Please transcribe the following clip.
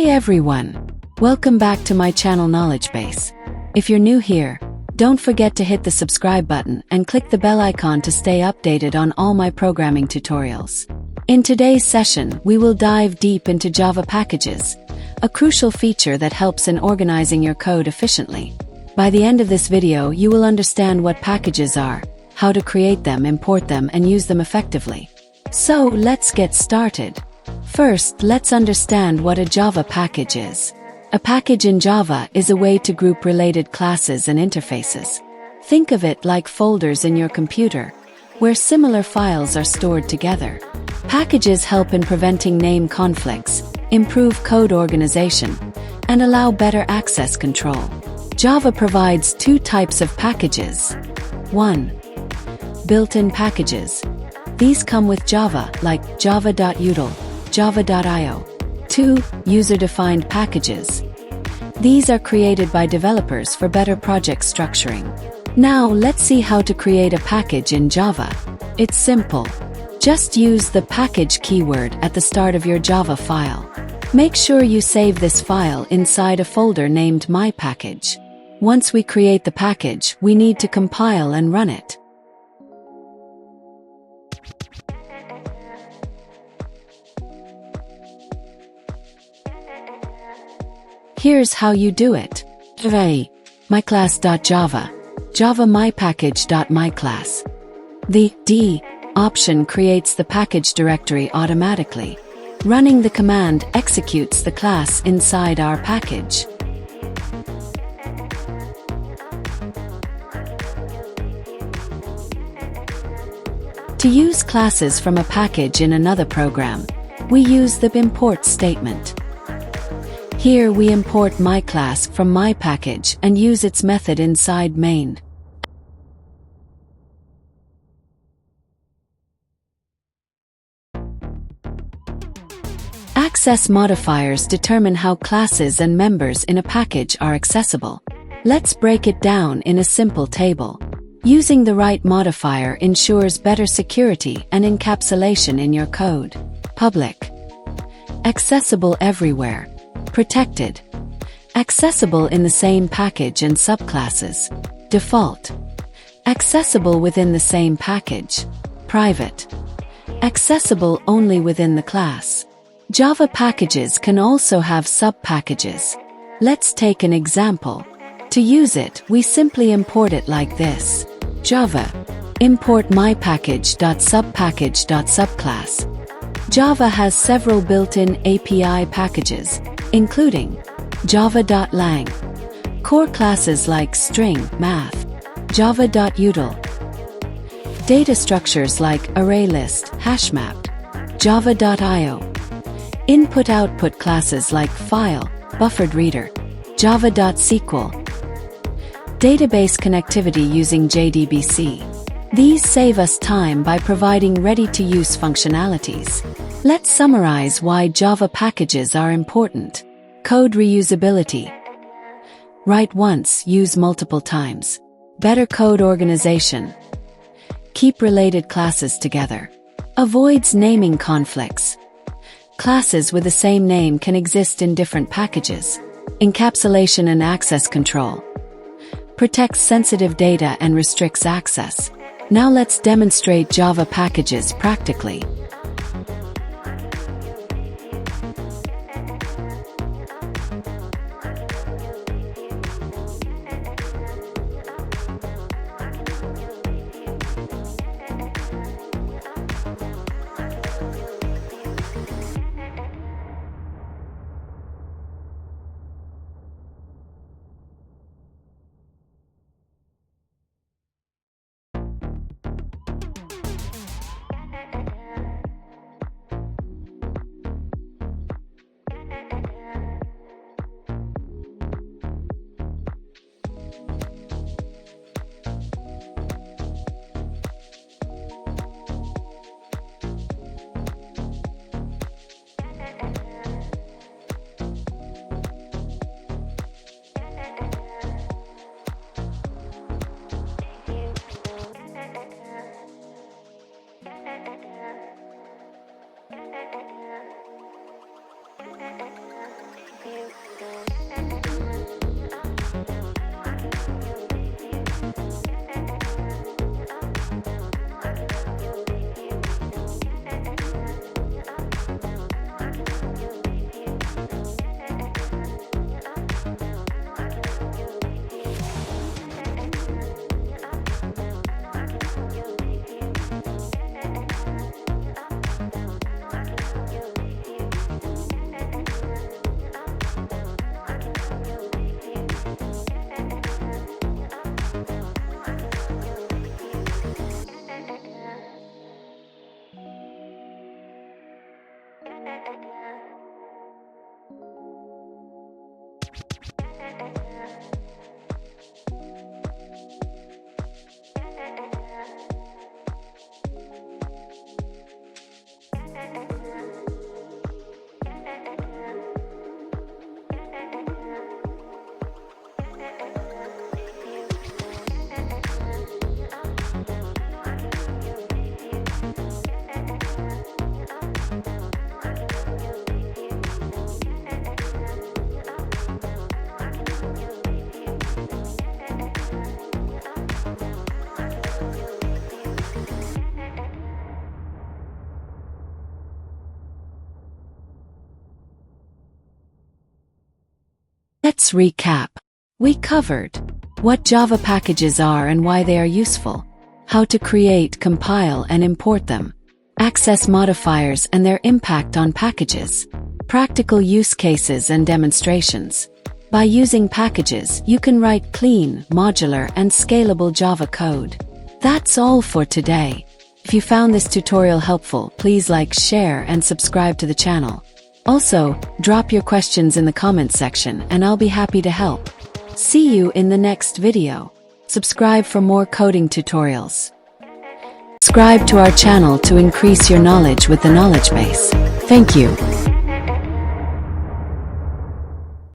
Hey everyone! Welcome back to my channel Knowledge Base. If you're new here, don't forget to hit the subscribe button and click the bell icon to stay updated on all my programming tutorials. In today's session, we will dive deep into Java packages, a crucial feature that helps in organizing your code efficiently. By the end of this video, you will understand what packages are, how to create them, import them, and use them effectively. So, let's get started. First, let's understand what a Java package is. A package in Java is a way to group related classes and interfaces. Think of it like folders in your computer, where similar files are stored together. Packages help in preventing name conflicts, improve code organization, and allow better access control. Java provides two types of packages. 1. Built-in packages. These come with Java, like java.util, java.io. 2. User-defined packages. These are created by developers for better project structuring. Now let's see how to create a package in Java. It's simple. Just use the package keyword at the start of your Java file. Make sure you save this file inside a folder named My Package. Once we create the package, we need to compile and run it. Here's how you do it. myclass.java, java mypackage.myclass. The D option creates the package directory automatically. Running the command executes the class inside our package. To use classes from a package in another program, we use the import statement. Here we import myClass from myPackage and use its method inside main. Access modifiers determine how classes and members in a package are accessible. Let's break it down in a simple table. Using the right modifier ensures better security and encapsulation in your code. Public. Accessible everywhere. Protected. Accessible in the same package and subclasses. Default. Accessible within the same package. Private. Accessible only within the class. Java packages can also have subpackages. Let's take an example. To use it, we simply import it like this. Java. Import mypackage.subpackage.subclass. Java has several built-in API packages, including java.lang, core classes like string, math, java.util, data structures like ArrayList, HashMap, java.io, input-output classes like file, buffered reader, java.sql, database connectivity using JDBC. These save us time by providing ready-to-use functionalities. Let's summarize why Java packages are important. Code reusability. Write once, use multiple times. Better code organization. Keep related classes together. Avoids naming conflicts. Classes with the same name can exist in different packages. Encapsulation and access control. Protects sensitive data and restricts access. Now let's demonstrate Java packages practically. Let's recap. We covered what Java packages are and why they are useful, how to create, compile, and import them, access modifiers and their impact on packages, practical use cases and demonstrations. By using packages, you can write clean, modular, and scalable Java code. That's all for today. If you found this tutorial helpful, please like, share, and subscribe to the channel. Also, drop your questions in the comments section and I'll be happy to help. See you in the next video. Subscribe for more coding tutorials. Subscribe to our channel to increase your knowledge with the knowledge base. Thank you.